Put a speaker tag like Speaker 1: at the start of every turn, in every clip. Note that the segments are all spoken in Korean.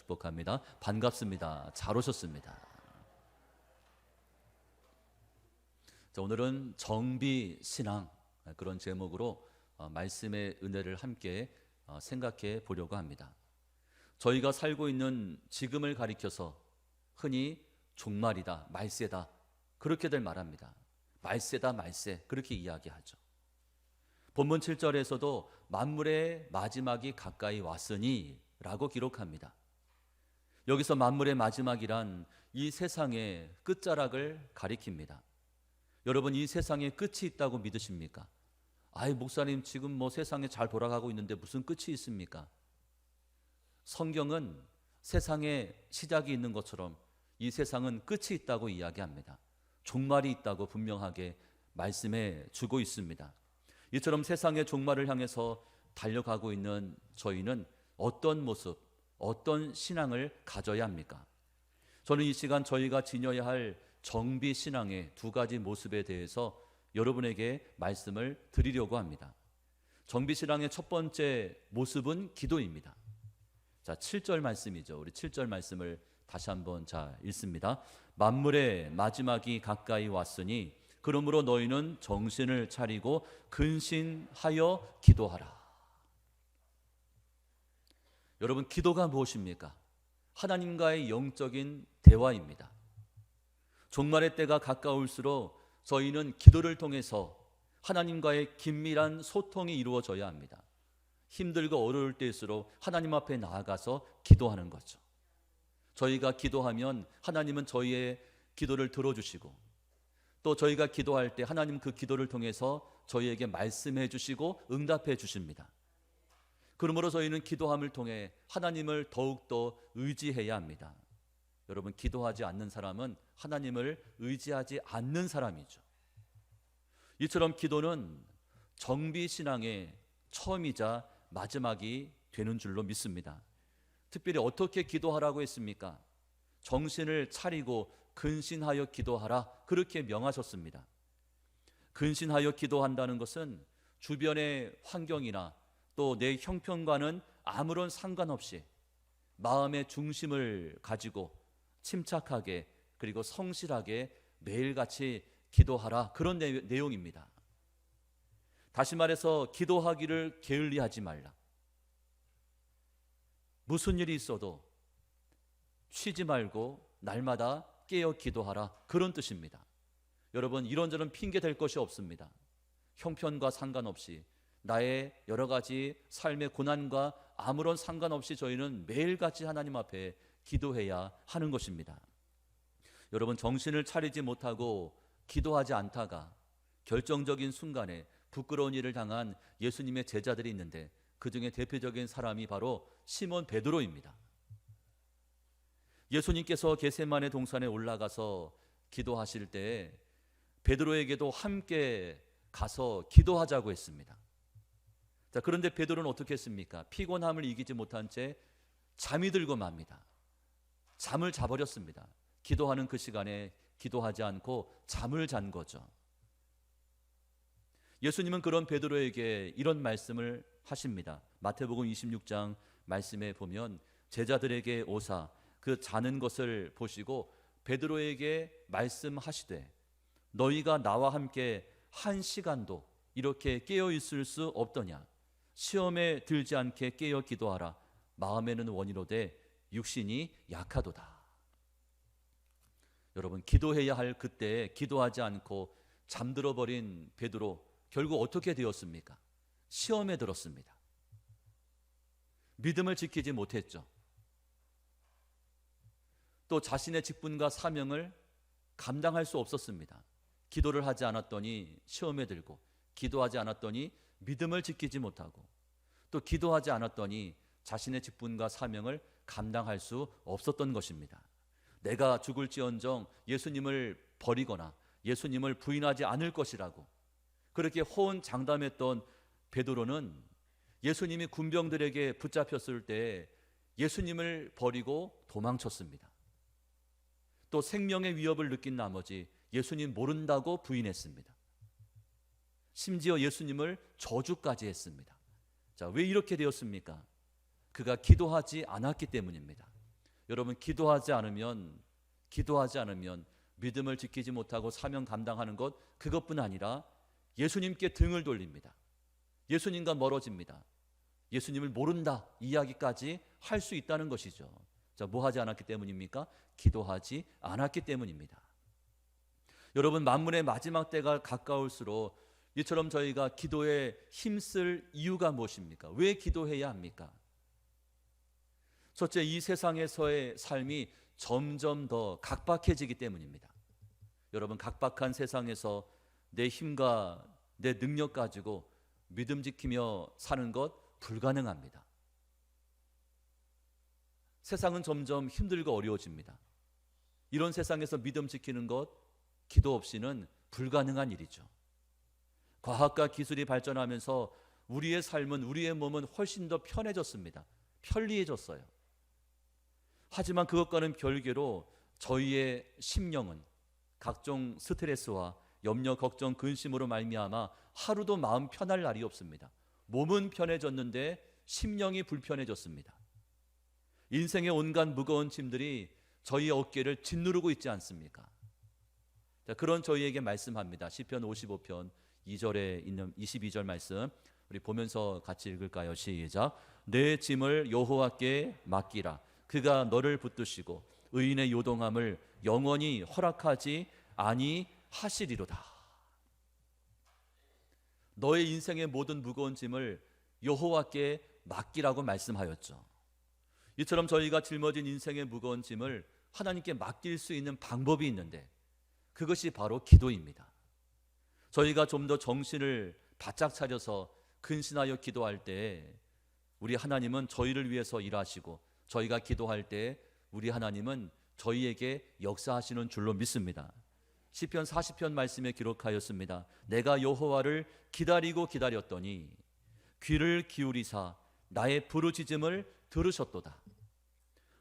Speaker 1: 축복합니다. 반갑습니다. 잘 오셨습니다. 자, 오늘은 정비신앙, 그런 제목으로 말씀의 은혜를 함께 생각해 보려고 합니다. 저희가 살고 있는 지금을 가리켜서 흔히 종말이다, 말세다, 그렇게들 말합니다. 말세다, 말세, 그렇게 이야기하죠. 본문 7절에서도 만물의 마지막이 가까이 왔으니 라고 기록합니다. 여기서 만물의 마지막이란 이 세상의 끝자락을 가리킵니다. 여러분, 이 세상에 끝이 있다고 믿으십니까? 아이, 목사님, 지금 뭐 세상에 잘 돌아가고 있는데 무슨 끝이 있습니까? 성경은 세상에 시작이 있는 것처럼 이 세상은 끝이 있다고 이야기합니다. 종말이 있다고 분명하게 말씀해 주고 있습니다. 이처럼 세상의 종말을 향해서 달려가고 있는 저희는 어떤 모습, 어떤 신앙을 가져야 합니까? 저는 이 시간 저희가 지녀야 할 정비 신앙의 두 가지 모습에 대해서 여러분에게 말씀을 드리려고 합니다. 정비 신앙의 첫 번째 모습은 기도입니다. 자, 7절 말씀이죠. 우리 7절 말씀을 다시 한번 읽습니다. 만물의 마지막이 가까이 왔으니 그러므로 너희는 정신을 차리고 근신하여 기도하라. 여러분, 기도가 무엇입니까? 하나님과의 영적인 대화입니다. 종말의 때가 가까울수록 저희는 기도를 통해서 하나님과의 긴밀한 소통이 이루어져야 합니다. 힘들고 어려울 때일수록 하나님 앞에 나아가서 기도하는 거죠. 저희가 기도하면 하나님은 저희의 기도를 들어주시고, 또 저희가 기도할 때 하나님 그 기도를 통해서 저희에게 말씀해 주시고 응답해 주십니다. 그러므로 저희는 기도함을 통해 하나님을 더욱더 의지해야 합니다. 여러분, 기도하지 않는 사람은 하나님을 의지하지 않는 사람이죠. 이처럼 기도는 정비신앙의 처음이자 마지막이 되는 줄로 믿습니다. 특별히 어떻게 기도하라고 했습니까? 정신을 차리고 근신하여 기도하라, 그렇게 명하셨습니다. 근신하여 기도한다는 것은 주변의 환경이나 또 내 형편과는 아무런 상관없이 마음의 중심을 가지고 침착하게 그리고 성실하게 매일같이 기도하라, 그런 내용입니다. 다시 말해서 기도하기를 게을리하지 말라. 무슨 일이 있어도 쉬지 말고 날마다 깨어 기도하라, 그런 뜻입니다. 여러분, 이런저런 핑계 댈 것이 없습니다. 형편과 상관없이 나의 여러 가지 삶의 고난과 아무런 상관없이 저희는 매일같이 하나님 앞에 기도해야 하는 것입니다. 여러분, 정신을 차리지 못하고 기도하지 않다가 결정적인 순간에 부끄러운 일을 당한 예수님의 제자들이 있는데, 그 중에 대표적인 사람이 바로 시몬 베드로입니다. 예수님께서 겟세마네 동산에 올라가서 기도하실 때 베드로에게도 함께 가서 기도하자고 했습니다. 자, 그런데 베드로는 어떻게 했습니까? 피곤함을 이기지 못한 채 잠이 들고 맙니다. 잠을 자버렸습니다. 기도하는 그 시간에 기도하지 않고 잠을 잔 거죠. 예수님은 그런 베드로에게 이런 말씀을 하십니다. 마태복음 26장 말씀에 보면 제자들에게 오사 그 자는 것을 보시고 베드로에게 말씀하시되 너희가 나와 함께 한 시간도 이렇게 깨어 있을 수 없더냐. 시험에 들지 않게 깨어 기도하라. 마음에는 원이로되 육신이 약하도다. 여러분, 기도해야 할 그때에 기도하지 않고 잠들어 버린 베드로, 결국 어떻게 되었습니까? 시험에 들었습니다. 믿음을 지키지 못했죠. 또 자신의 직분과 사명을 감당할 수 없었습니다. 기도를 하지 않았더니 시험에 들고, 기도하지 않았더니 믿음을 지키지 못하고, 또 기도하지 않았더니 자신의 직분과 사명을 감당할 수 없었던 것입니다. 내가 죽을지언정 예수님을 버리거나 예수님을 부인하지 않을 것이라고 그렇게 호언장담했던 베드로는 예수님이 군병들에게 붙잡혔을 때 예수님을 버리고 도망쳤습니다. 또 생명의 위협을 느낀 나머지 예수님 모른다고 부인했습니다. 심지어 예수님을 저주까지 했습니다. 자, 왜 이렇게 되었습니까? 그가 기도하지 않았기 때문입니다. 여러분, 기도하지 않으면 믿음을 지키지 못하고 사명 감당하는 것, 그것뿐 아니라 예수님께 등을 돌립니다. 예수님과 멀어집니다. 예수님을 모른다 이야기까지 할 수 있다는 것이죠. 자, 뭐 하지 않았기 때문입니까? 기도하지 않았기 때문입니다. 여러분, 만문의 마지막 때가 가까울수록 이처럼 저희가 기도에 힘쓸 이유가 무엇입니까? 왜 기도해야 합니까? 첫째, 이 세상에서의 삶이 점점 더 각박해지기 때문입니다. 여러분, 각박한 세상에서 내 힘과 내 능력 가지고 믿음 지키며 사는 것 불가능합니다. 세상은 점점 힘들고 어려워집니다. 이런 세상에서 믿음 지키는 것, 기도 없이는 불가능한 일이죠. 과학과 기술이 발전하면서 우리의 삶은, 우리의 몸은 훨씬 더 편해졌습니다. 편리해졌어요. 하지만 그것과는 별개로 저희의 심령은 각종 스트레스와 염려, 걱정, 근심으로 말미암아 하루도 마음 편할 날이 없습니다. 몸은 편해졌는데 심령이 불편해졌습니다. 인생의 온갖 무거운 짐들이 저희 어깨를 짓누르고 있지 않습니까? 자, 그런 저희에게 말씀합니다. 시편 55편 2절에 있는 22절 말씀, 우리 보면서 같이 읽을까요? 시작. 내 짐을 여호와께 맡기라. 그가 너를 붙드시고 의인의 요동함을 영원히 허락하지 아니하시리로다. 너의 인생의 모든 무거운 짐을 여호와께 맡기라고 말씀하였죠. 이처럼 저희가 짊어진 인생의 무거운 짐을 하나님께 맡길 수 있는 방법이 있는데, 그것이 바로 기도입니다. 저희가 좀 더 정신을 바짝 차려서 근신하여 기도할 때 우리 하나님은 저희를 위해서 일하시고, 저희가 기도할 때 우리 하나님은 저희에게 역사하시는 줄로 믿습니다. 시편 40편 말씀에 기록하였습니다. 내가 여호와를 기다리고 기다렸더니 귀를 기울이사 나의 부르짖음을 들으셨도다.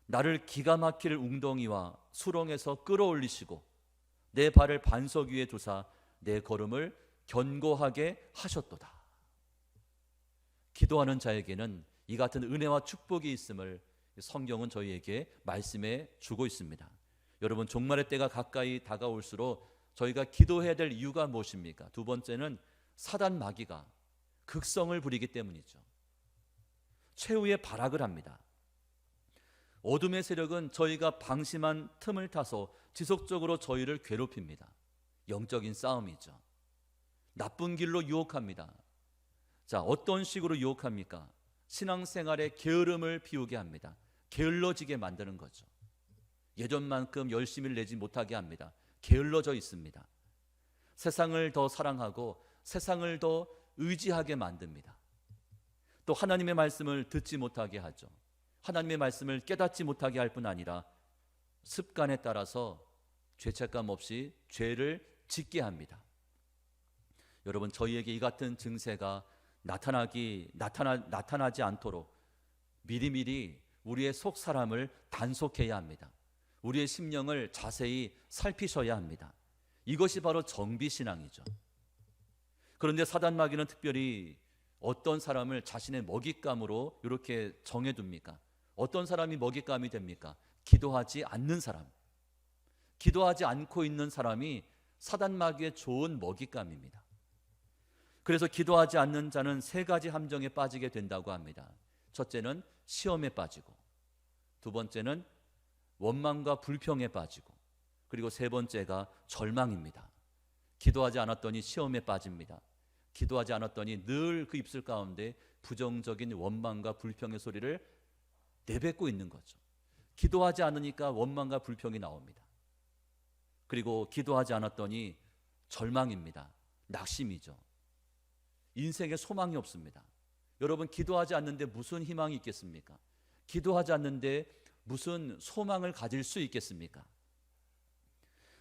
Speaker 1: 나를 기가 막힐 웅덩이와 수렁에서 끌어올리시고 내 발을 반석 위에 두사 내 걸음을 견고하게 하셨도다. 기도하는 자에게는 이 같은 은혜와 축복이 있음을 성경은 저희에게 말씀해 주고 있습니다. 여러분, 종말의 때가 가까이 다가올수록 저희가 기도해야 될 이유가 무엇입니까? 두 번째는 사단 마귀가 극성을 부리기 때문이죠. 최후의 발악을 합니다. 어둠의 세력은 저희가 방심한 틈을 타서 지속적으로 저희를 괴롭힙니다. 영적인 싸움이죠. 나쁜 길로 유혹합니다. 자, 어떤 식으로 유혹합니까? 신앙생활에 게으름을 피우게 합니다. 게을러지게 만드는 거죠. 예전만큼 열심히를 내지 못하게 합니다. 게을러져 있습니다. 세상을 더 사랑하고 세상을 더 의지하게 만듭니다. 또 하나님의 말씀을 듣지 못하게 하죠. 하나님의 말씀을 깨닫지 못하게 할 뿐 아니라 습관에 따라서 죄책감 없이 죄를 짓게 합니다. 여러분, 저희에게 이 같은 증세가 나타나지 않도록 미리미리 우리의 속 사람을 단속해야 합니다. 우리의 심령을 자세히 살피셔야 합니다. 이것이 바로 정비신앙이죠. 그런데 사단 마귀는 특별히 어떤 사람을 자신의 먹잇감으로 이렇게 정해둡니까? 어떤 사람이 먹잇감이 됩니까? 기도하지 않는 사람, 기도하지 않고 있는 사람이 사단 마귀의 좋은 먹잇감입니다. 그래서 기도하지 않는 자는 세 가지 함정에 빠지게 된다고 합니다. 첫째는 시험에 빠지고, 두 번째는 원망과 불평에 빠지고, 그리고 세 번째가 절망입니다. 기도하지 않았더니 시험에 빠집니다. 기도하지 않았더니 늘 그 입술 가운데 부정적인 원망과 불평의 소리를 내뱉고 있는 거죠. 기도하지 않으니까 원망과 불평이 나옵니다. 그리고 기도하지 않았더니 절망입니다. 낙심이죠. 인생에 소망이 없습니다. 여러분, 기도하지 않는데 무슨 희망이 있겠습니까? 기도하지 않는데 무슨 소망을 가질 수 있겠습니까?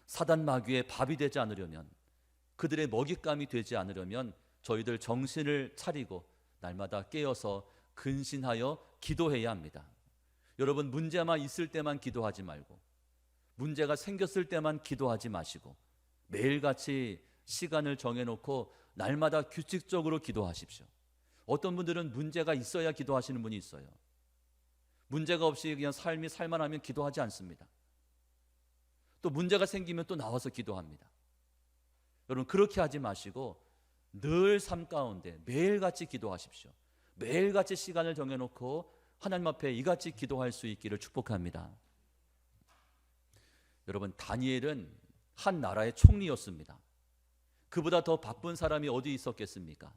Speaker 1: 사단 마귀의 밥이 되지 않으려면, 그들의 먹잇감이 되지 않으려면 저희들 정신을 차리고 날마다 깨어서 근신하여 기도해야 합니다. 여러분, 문제만 있을 때만 기도하지 말고, 문제가 생겼을 때만 기도하지 마시고, 매일같이 시간을 정해놓고 날마다 규칙적으로 기도하십시오. 어떤 분들은 문제가 있어야 기도하시는 분이 있어요. 문제가 없이 그냥 삶이 살만하면 기도하지 않습니다. 또 문제가 생기면 또 나와서 기도합니다. 여러분, 그렇게 하지 마시고 늘 삶 가운데 매일같이 기도하십시오. 매일같이 시간을 정해놓고 하나님 앞에 이같이 기도할 수 있기를 축복합니다. 여러분, 다니엘은 한 나라의 총리였습니다. 그보다 더 바쁜 사람이 어디 있었겠습니까?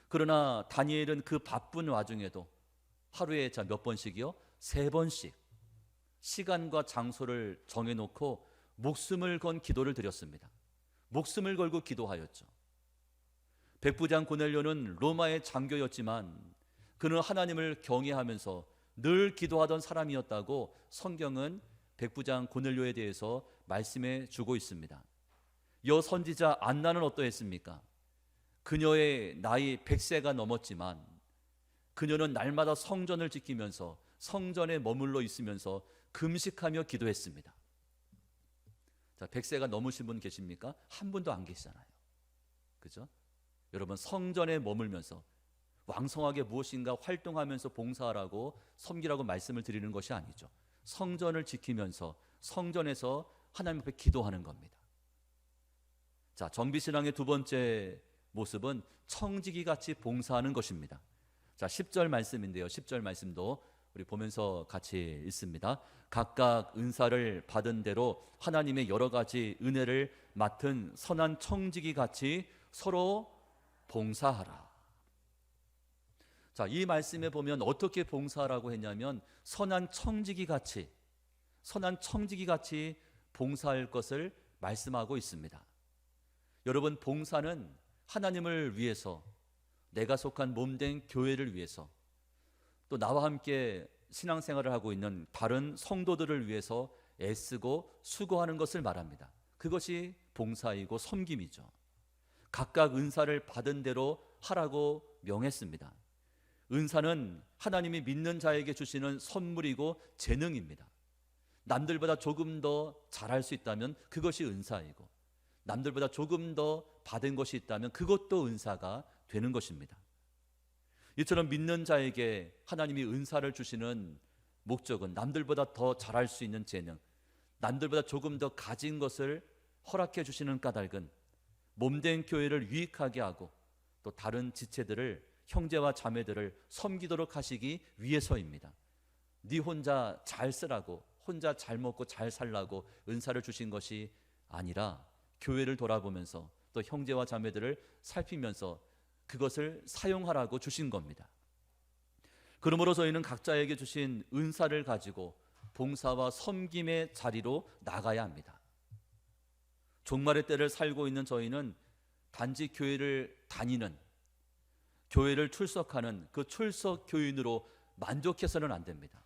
Speaker 1: 그러나 다니엘은 그 바쁜 와중에도 하루에 몇 번씩이요? 3번씩 시간과 장소를 정해놓고 목숨을 건 기도를 드렸습니다. 목숨을 걸고 기도하였죠. 백부장 고넬료는 로마의 장교였지만 그는 하나님을 경외하면서 늘 기도하던 사람이었다고 성경은 백부장 고넬료에 대해서 말씀해 주고 있습니다. 여 선지자 안나는 어떠했습니까? 그녀의 나이 100세가 넘었지만 그녀는 날마다 성전을 지키면서 성전에 머물러 있으면서 금식하며 기도했습니다. 자, 100세가 넘으신 분 계십니까? 한 분도 안 계시잖아요. 그죠? 여러분, 성전에 머물면서 왕성하게 무엇인가 활동하면서 봉사하라고 섬기라고 말씀을 드리는 것이 아니죠. 성전을 지키면서 성전에서 하나님 앞에 기도하는 겁니다. 자, 정비신앙의 두 번째 모습은 청지기 같이 봉사하는 것입니다. 자, 10절 말씀인데요. 10절 말씀도 우리 보면서 같이 읽습니다. 각각 은사를 받은 대로 하나님의 여러 가지 은혜를 맡은 선한 청지기 같이 서로 봉사하라. 자, 이 말씀에 보면 어떻게 봉사하라고 했냐면 선한 청지기 같이 봉사할 것을 말씀하고 있습니다. 여러분, 봉사는 하나님을 위해서, 내가 속한 몸된 교회를 위해서, 또 나와 함께 신앙생활을 하고 있는 다른 성도들을 위해서 애쓰고 수고하는 것을 말합니다. 그것이 봉사이고 섬김이죠. 각각 은사를 받은 대로 하라고 명했습니다. 은사는 하나님이 믿는 자에게 주시는 선물이고 재능입니다. 남들보다 조금 더 잘할 수 있다면 그것이 은사이고, 남들보다 조금 더 받은 것이 있다면 그것도 은사가 되는 것입니다. 이처럼 믿는 자에게 하나님이 은사를 주시는 목적은 남들보다 더 잘할 수 있는 재능, 남들보다 조금 더 가진 것을 허락해 주시는 까닭은 몸된 교회를 유익하게 하고 또 다른 지체들을, 형제와 자매들을 섬기도록 하시기 위해서입니다. 네 혼자 잘 쓰라고, 혼자 잘 먹고 잘 살라고 은사를 주신 것이 아니라 교회를 돌아보면서 또 형제와 자매들을 살피면서 그것을 사용하라고 주신 겁니다. 그러므로 저희는 각자에게 주신 은사를 가지고 봉사와 섬김의 자리로 나가야 합니다. 종말의 때를 살고 있는 저희는 단지 교회를 다니는, 교회를 출석하는 그 출석 교인으로 만족해서는 안 됩니다.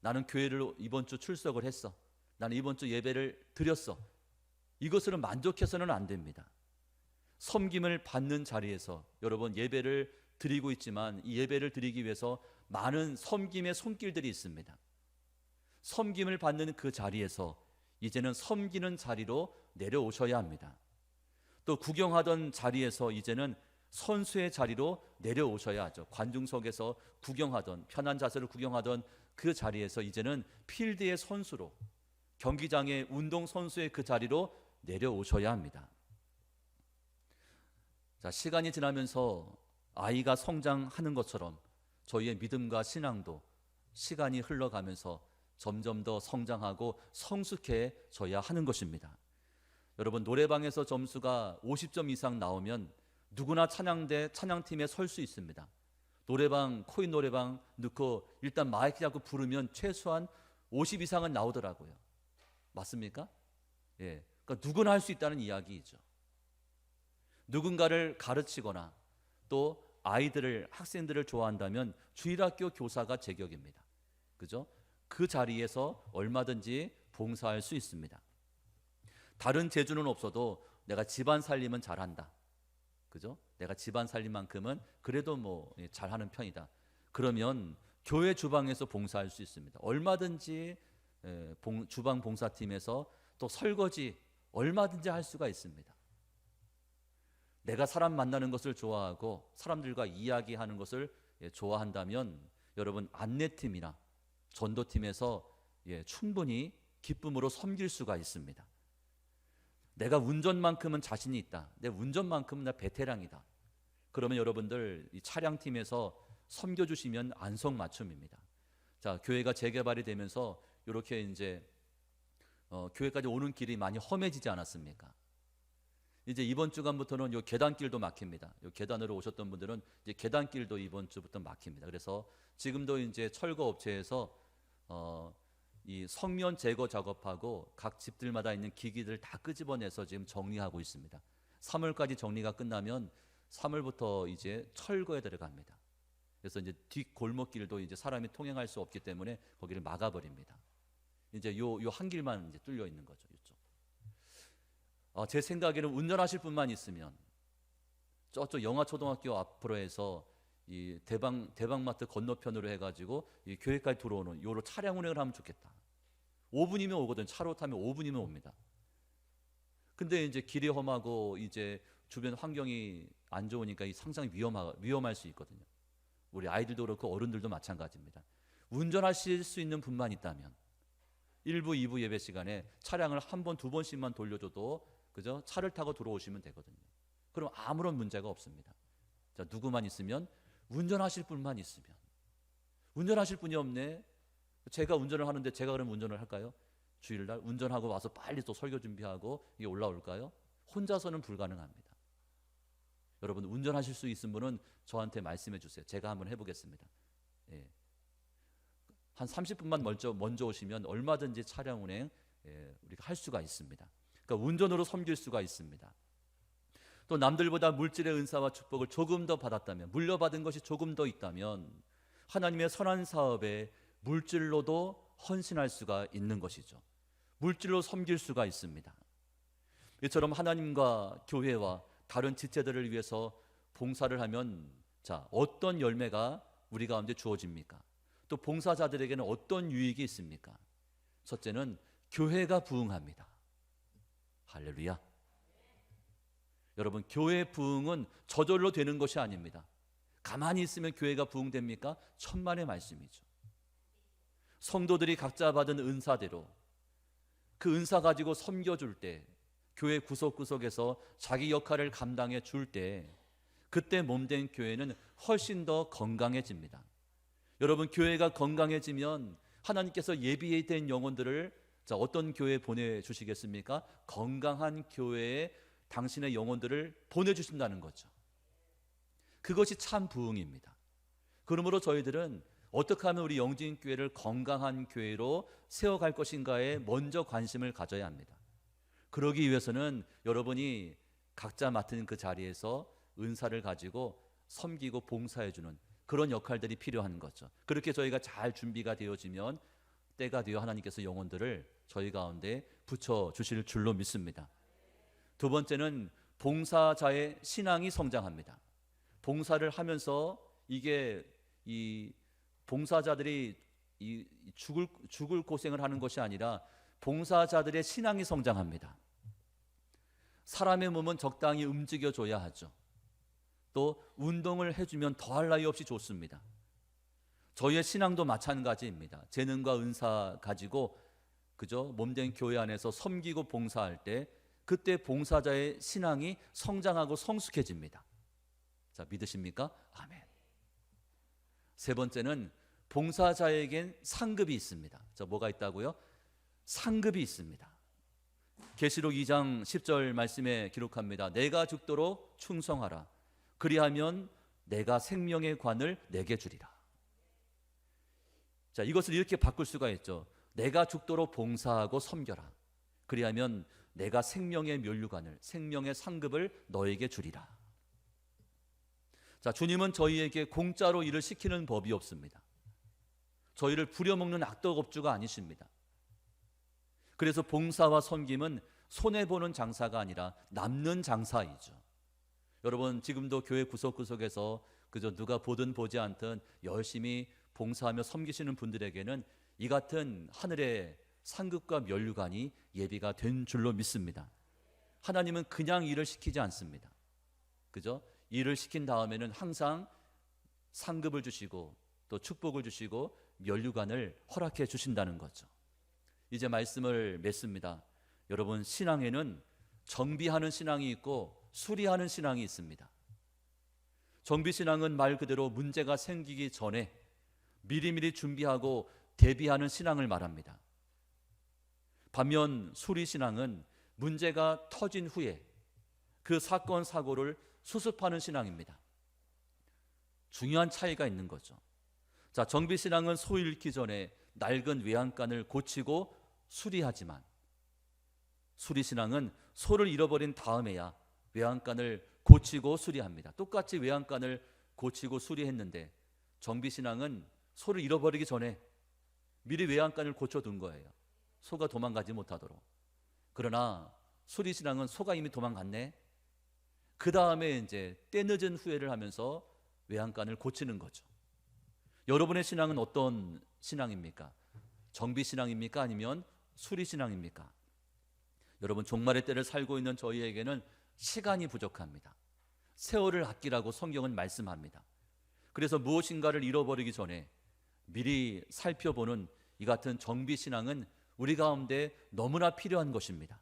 Speaker 1: 나는 교회를 이번 주 출석을 했어, 나는 이번 주 예배를 드렸어, 이것으로 만족해서는 안 됩니다. 섬김을 받는 자리에서 여러분, 예배를 드리고 있지만 이 예배를 드리기 위해서 많은 섬김의 손길들이 있습니다. 섬김을 받는 그 자리에서 이제는 섬기는 자리로 내려오셔야 합니다. 또 구경하던 자리에서 이제는 선수의 자리로 내려오셔야 하죠. 관중석에서 구경하던, 편한 자세로 구경하던 그 자리에서 이제는 필드의 선수로, 경기장의 운동선수의 그 자리로 내려오셔야 합니다. 자, 시간이 지나면서 아이가 성장하는 것처럼 저희의 믿음과 신앙도 시간이 흘러가면서 점점 더 성장하고 성숙해져야 하는 것입니다. 여러분, 노래방에서 점수가 50점 이상 나오면 누구나 찬양팀에 설 수 있습니다. 노래방, 코인 노래방 넣고 일단 마이크 잡고 부르면 최소한 50 이상은 나오더라고요. 맞습니까? 예, 그러니까 누구나 할 수 있다는 이야기이죠. 누군가를 가르치거나 또 아이들을, 학생들을 좋아한다면 주일학교 교사가 제격입니다. 그죠? 그 자리에서 얼마든지 봉사할 수 있습니다. 다른 재주는 없어도 내가 집안 살림은 잘한다. 그죠? 내가 집안 살림만큼은 그래도 잘하는 편이다. 그러면 교회 주방에서 봉사할 수 있습니다. 얼마든지 주방 봉사팀에서 또 설거지 얼마든지 할 수가 있습니다. 내가 사람 만나는 것을 좋아하고 사람들과 이야기하는 것을 좋아한다면 여러분, 안내팀이나 전도팀에서 충분히 기쁨으로 섬길 수가 있습니다. 내가 운전만큼은 자신이 있다. 내 운전만큼은 나 베테랑이다. 그러면 여러분들 이 차량팀에서 섬겨주시면 안성맞춤입니다. 자, 교회가 재개발이 되면서 이렇게 이제 교회까지 오는 길이 많이 험해지지 않았습니까? 이제 이번 주간부터는 요 계단길도 막힙니다. 요 계단으로 오셨던 분들은 이제 계단길도 이번 주부터 막힙니다. 그래서 지금도 이제 철거 업체에서 이 성면 제거 작업하고 각 집들마다 있는 기기들 다 끄집어내서 지금 정리하고 있습니다. 3월까지 정리가 끝나면 3월부터 이제 철거에 들어갑니다. 그래서 이제 뒷 골목길도 이제 사람이 통행할 수 없기 때문에 거기를 막아버립니다. 이제 요 한 길만 이제 뚫려 있는 거죠. 이쪽. 제 생각에는 운전하실 분만 있으면 저쪽 영화초등학교 앞으로 해서 이 대방마트 건너편으로 해가지고 이 교회까지 들어오는 요로 차량 운행을 하면 좋겠다. 5분이면 오거든. 차로 타면 5분이면 옵니다. 근데 이제 길이 험하고 이제 주변 환경이 안 좋으니까 상당히 위험할 수 있거든요. 우리 아이들도 그렇고 어른들도 마찬가지입니다. 운전하실 수 있는 분만 있다면 1부, 2부 예배 시간에 차량을 한 번, 두 번씩만 돌려줘도 그죠? 차를 타고 들어오시면 되거든요. 그럼 아무런 문제가 없습니다. 자, 누구만 있으면 운전하실 분만 있으면 운전하실 분이 없네. 제가 운전을 하는데 제가 그럼 운전을 할까요? 주일날 운전하고 와서 빨리 또 설교 준비하고 이게 올라올까요? 혼자서는 불가능합니다. 여러분 운전하실 수 있는 분은 저한테 말씀해 주세요. 제가 한번 해보겠습니다. 한 30분만 먼저 오시면 얼마든지 차량 운행 우리가 할 수가 있습니다. 그러니까 운전으로 섬길 수가 있습니다. 또 남들보다 물질의 은사와 축복을 조금 더 받았다면, 물려받은 것이 조금 더 있다면 하나님의 선한 사업에 물질로도 헌신할 수가 있는 것이죠. 물질로 섬길 수가 있습니다. 이처럼 하나님과 교회와 다른 지체들을 위해서 봉사를 하면 자, 어떤 열매가 우리 가운데 주어집니까? 또 봉사자들에게는 어떤 유익이 있습니까? 첫째는 교회가 부흥합니다. 할렐루야. 여러분 교회 부흥은 저절로 되는 것이 아닙니다. 가만히 있으면 교회가 부흥됩니까? 천만의 말씀이죠. 성도들이 각자 받은 은사대로 그 은사 가지고 섬겨줄 때, 교회 구석구석에서 자기 역할을 감당해 줄 때, 그때 몸된 교회는 훨씬 더 건강해집니다. 여러분 교회가 건강해지면 하나님께서 예비된 영혼들을 자, 어떤 교회에 보내주시겠습니까? 건강한 교회에 당신의 영혼들을 보내주신다는 거죠. 그것이 참 부흥입니다. 그러므로 저희들은 어떻게 하면 우리 영진교회를 건강한 교회로 세워갈 것인가에 먼저 관심을 가져야 합니다. 그러기 위해서는 여러분이 각자 맡은 그 자리에서 은사를 가지고 섬기고 봉사해주는 그런 역할들이 필요한 거죠. 그렇게 저희가 잘 준비가 되어지면 때가 되어 하나님께서 영혼들을 저희 가운데 붙여주실 줄로 믿습니다. 두 번째는 봉사자의 신앙이 성장합니다. 봉사를 하면서 이게 이 봉사자들이 죽을 고생을 하는 것이 아니라 봉사자들의 신앙이 성장합니다. 사람의 몸은 적당히 움직여줘야 하죠. 또 운동을 해주면 더할 나위 없이 좋습니다. 저희의 신앙도 마찬가지입니다. 재능과 은사 가지고 그저 몸된 교회 안에서 섬기고 봉사할 때 그때 봉사자의 신앙이 성장하고 성숙해집니다. 자, 믿으십니까? 아멘. 세 번째는 봉사자에겐 상급이 있습니다. 자, 뭐가 있다고요? 상급이 있습니다. 계시록 2장 10절 말씀에 기록합니다. 내가 죽도록 충성하라. 그리하면 내가 생명의 관을 내게 주리라. 자, 이것을 이렇게 바꿀 수가 있죠. 내가 죽도록 봉사하고 섬겨라. 그리하면 내가 생명의 면류관을, 생명의 상급을 너에게 주리라. 자, 주님은 저희에게 공짜로 일을 시키는 법이 없습니다. 저희를 부려먹는 악덕업주가 아니십니다. 그래서 봉사와 섬김은 손해보는 장사가 아니라 남는 장사이죠. 여러분 지금도 교회 구석구석에서 그저 누가 보든 보지 않든 열심히 봉사하며 섬기시는 분들에게는 이 같은 하늘의 상급과 면류관이 예비가 된 줄로 믿습니다. 하나님은 그냥 일을 시키지 않습니다. 그죠? 일을 시킨 다음에는 항상 상급을 주시고 또 축복을 주시고 면류관을 허락해 주신다는 거죠. 이제 말씀을 맺습니다. 여러분, 신앙에는 정비하는 신앙이 있고 수리하는 신앙이 있습니다. 정비신앙은 말 그대로 문제가 생기기 전에 미리미리 준비하고 대비하는 신앙을 말합니다. 반면 수리신앙은 문제가 터진 후에 그 사건 사고를 수습하는 신앙입니다. 중요한 차이가 있는 거죠. 자, 정비신앙은 소 잃기 전에 낡은 외양간을 고치고 수리하지만 수리신앙은 소를 잃어버린 다음에야 외양간을 고치고 수리합니다. 똑같이 외양간을 고치고 수리했는데 정비신앙은 소를 잃어버리기 전에 미리 외양간을 고쳐둔 거예요. 소가 도망가지 못하도록. 그러나 수리신앙은 소가 이미 도망갔네. 그 다음에 이제 때늦은 후회를 하면서 외양간을 고치는 거죠. 여러분의 신앙은 어떤 신앙입니까? 정비신앙입니까? 아니면 수리신앙입니까? 여러분, 종말의 때를 살고 있는 저희에게는 시간이 부족합니다. 세월을 아끼라고 성경은 말씀합니다. 그래서 무엇인가를 잃어버리기 전에 미리 살펴보는 이 같은 정비신앙은 우리 가운데 너무나 필요한 것입니다.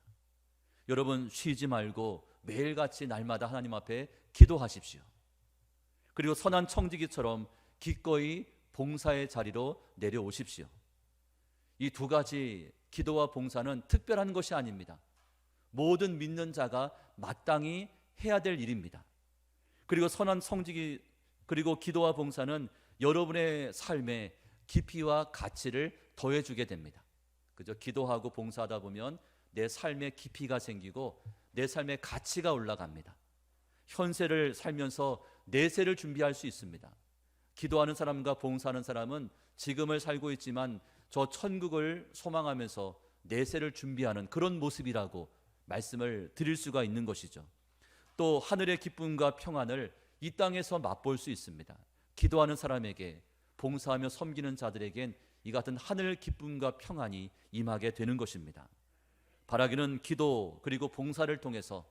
Speaker 1: 여러분, 쉬지 말고 매일같이 날마다 하나님 앞에 기도하십시오. 그리고 선한 청지기처럼 기꺼이 봉사의 자리로 내려오십시오. 이 두 가지 기도와 봉사는 특별한 것이 아닙니다. 모든 믿는 자가 마땅히 해야 될 일입니다. 그리고 선한 청지기 그리고 기도와 봉사는 여러분의 삶에 깊이와 가치를 더해주게 됩니다. 그저 기도하고 봉사하다 보면 내 삶에 깊이가 생기고 내 삶의 가치가 올라갑니다. 현세를 살면서 내세를 준비할 수 있습니다. 기도하는 사람과 봉사하는 사람은 지금을 살고 있지만 저 천국을 소망하면서 내세를 준비하는 그런 모습이라고 말씀을 드릴 수가 있는 것이죠. 또 하늘의 기쁨과 평안을 이 땅에서 맛볼 수 있습니다. 기도하는 사람에게, 봉사하며 섬기는 자들에겐 이 같은 하늘 기쁨과 평안이 임하게 되는 것입니다. 바라기는 기도 그리고 봉사를 통해서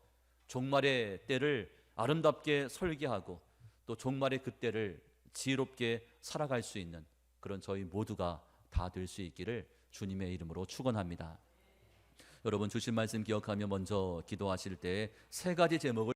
Speaker 1: 종말의 때를 아름답게 설계하고 또 종말의 그때를 지혜롭게 살아갈 수 있는 그런 저희 모두가 다 될 수 있기를 주님의 이름으로 축원합니다. 여러분, 주신 말씀 기억하며 먼저 기도하실 때 세 가지 제목을